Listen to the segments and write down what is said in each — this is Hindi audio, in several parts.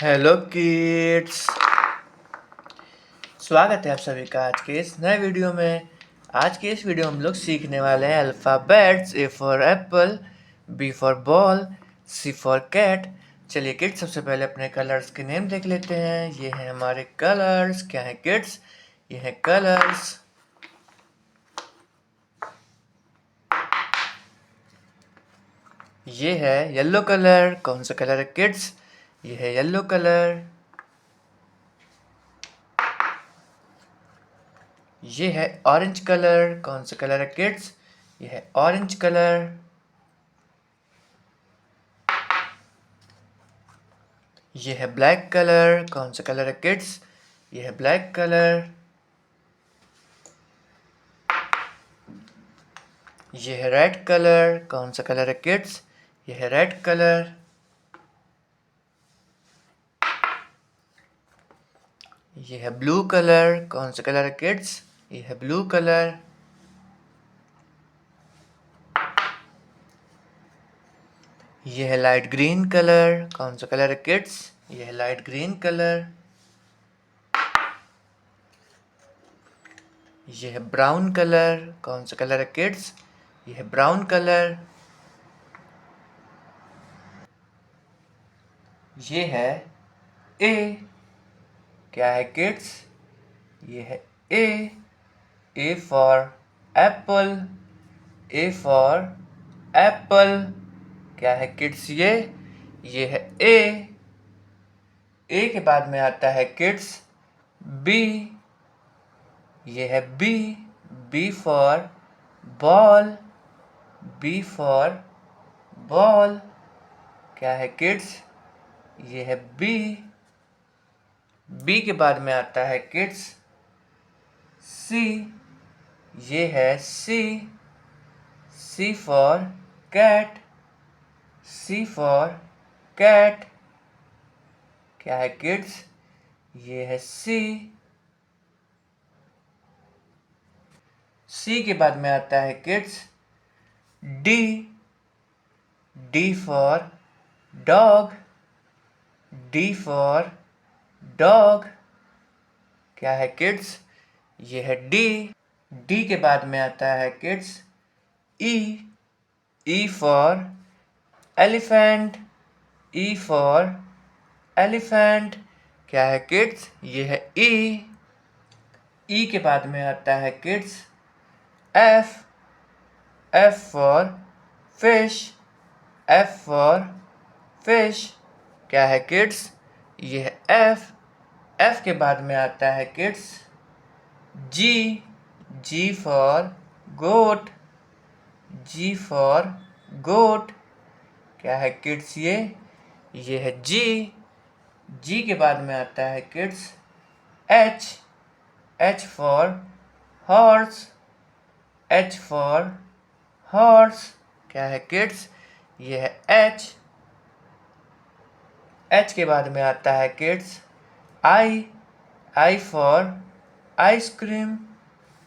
हेलो किड्स, स्वागत है आप सभी का आज के इस नए वीडियो में। आज के इस वीडियो में हम लोग सीखने वाले हैं alphabets. A for apple, B for ball, C for cat. चलिए किड्स, सबसे पहले अपने कलर्स के नेम देख लेते हैं। ये हैं हमारे कलर्स। क्या है किड्स? ये हैं कलर्स। ये है येलो कलर। कौन सा कलर है किड्स? ये है येलो कलर। ये है ऑरेंज कलर। कौन सा कलर है किड्स? ये है ऑरेंज कलर। ये है ब्लैक कलर। कौन सा कलर है किड्स? ये है ब्लैक कलर। ये है रेड कलर। कौन सा कलर है किड्स? ये है रेड कलर। ये है ब्लू कलर। कौन सा कलर है किड्स? ये है ब्लू कलर। ये है लाइट ग्रीन कलर। कौन सा कलर है किड्स? ये है लाइट ग्रीन कलर। ये है ब्राउन कलर। कौन सा कलर है किड्स? ये है ब्राउन कलर। ये है ए। क्या है किड्स? ये है A. A for apple. A for apple. क्या है किड्स? ये है ए। ए के बाद में आता है किड्स बी। ये है B. B for ball. B for ball. क्या है किड्स? ये है बी। बी के बाद में आता है किड्स सी। ये है C. C for cat. C for cat. क्या है किड्स? ये है सी। सी के बाद में आता है kids D. D for dog. D for dog. क्या है किड्स? ये है डी। डी के बाद में आता है kids E. E for elephant. E for elephant. क्या है किड्स? ये है ई। ई के बाद में आता है kids F. F for fish. F for fish. क्या है किड्स? ये है एफ। एफ के बाद में आता है kids G. G for goat. G for goat. क्या है किड्स? ये है जी। जी के बाद में आता है kids H. H for horse. H for horse. क्या है किड्स? ये है एच। एच के बाद में आता है kids I. I for ice cream.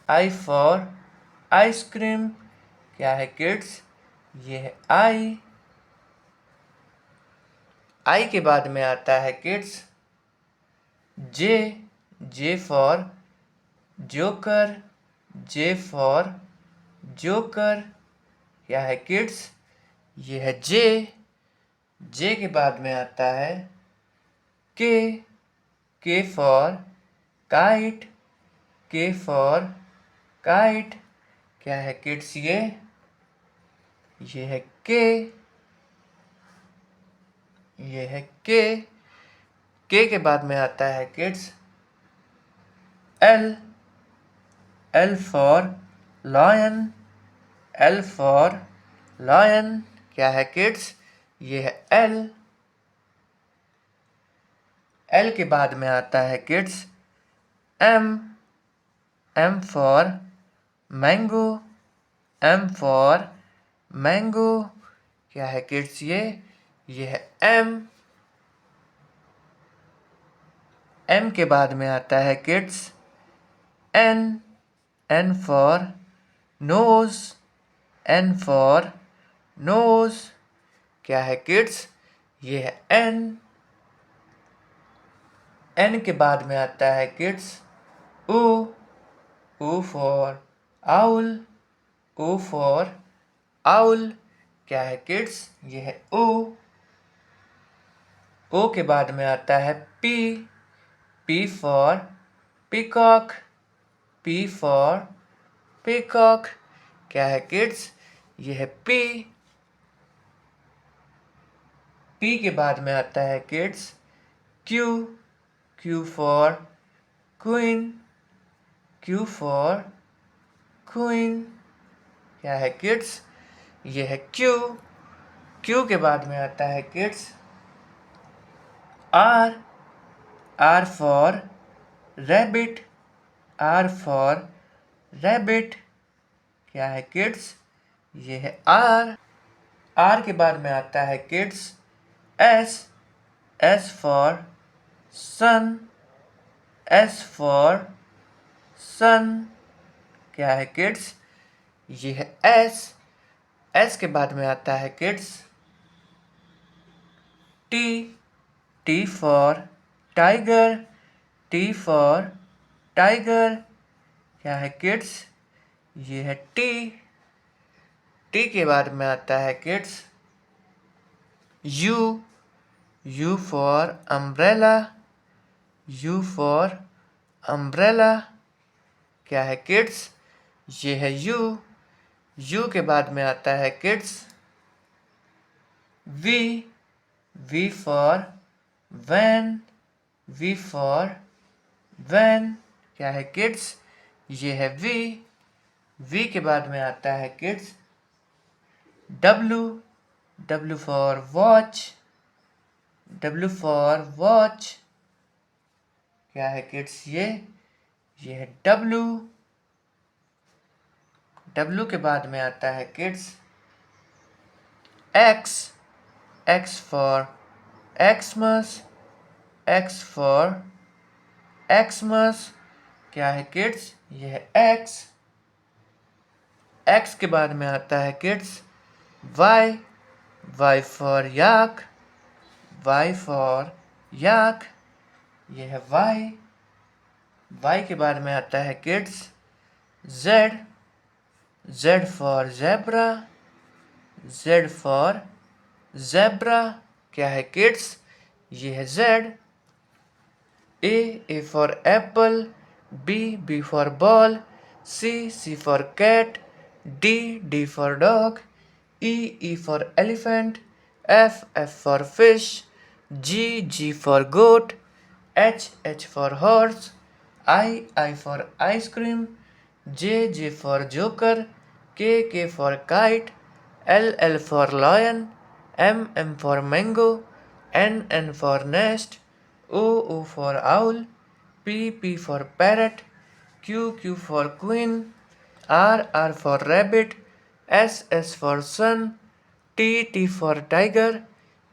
I for ice cream. क्या है किड्स? ये है आई। आई के बाद में आता है kids J. J for joker. J for joker. क्या है किड्स? ये है जे। जे के बाद में आता है के। के फॉर काइट। के फॉर काइट। क्या है किड्स? ये है के। ये है के। के बाद में आता है kids L. L for lion. L for lion. क्या है किड्स? ये है एल। एल के बाद में आता है kids M. M for mango. M for mango. क्या है किड्स? ये है एम। एम के बाद में आता है kids N. N for nose. N for nose. क्या है किड्स? ये है एन। एन के बाद में आता है किड्स ऊ, ऊ फॉर आउल, ऊ फॉर आउल। क्या है किड्स? ये है ऊ। ओ के बाद में आता है P, P for peacock, P for peacock. क्या है किड्स? ये है पी। पी के बाद में आता है kids Q, Q for queen, Q for queen. क्या है किड्स? ये है क्यू। क्यू के बाद में आता है kids R, R for rabbit, R for rabbit. क्या है किड्स? ये है आर। आर के बाद में आता है kids S, S for son, S for son. क्या है किड्स? ये है एस। एस के बाद में आता है kids T, T for tiger, T for tiger. क्या है किड्स? ये है टी। टी के बाद में आता है kids you, you for umbrella, you for umbrella. क्या है किड्स? ये है यू। यू के बाद में आता है kids V, V for van, V for van. क्या है किड्स? ये है वी। वी के बाद में आता है kids W, W for watch, W for watch. क्या है किड्स? ये है डब्लू। डब्लू के बाद में आता है kids x, x for Xmas, x for Xmas. क्या है किड्स? ये है एक्स। एक्स के बाद में आता है kids Y, Y for yak, Y for yak. ये है वाई। वाई के बाद में आता है kids Z, Z for zebra, Z for zebra. क्या है किड्स? ये है Z. A for apple, B for ball, C for cat, D for dog, E for elephant, F for fish, G for goat, H for horse, I for ice cream, J for joker, K for kite, L for lion, M for mango, N for nest, O for owl, P for parrot, Q for queen, R for rabbit, S for sun, T for tiger,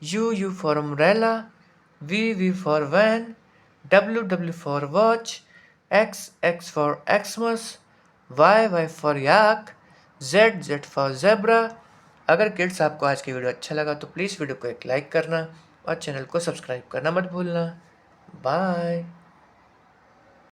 U for umbrella, V for van, W for watch, X for Xmas, Y for yak, Z for zebra। अगर किड्स आपको आज की वीडियो अच्छा लगा तो प्लीज़ वीडियो को एक लाइक करना और चैनल को सब्सक्राइब करना मत भूलना। बाय।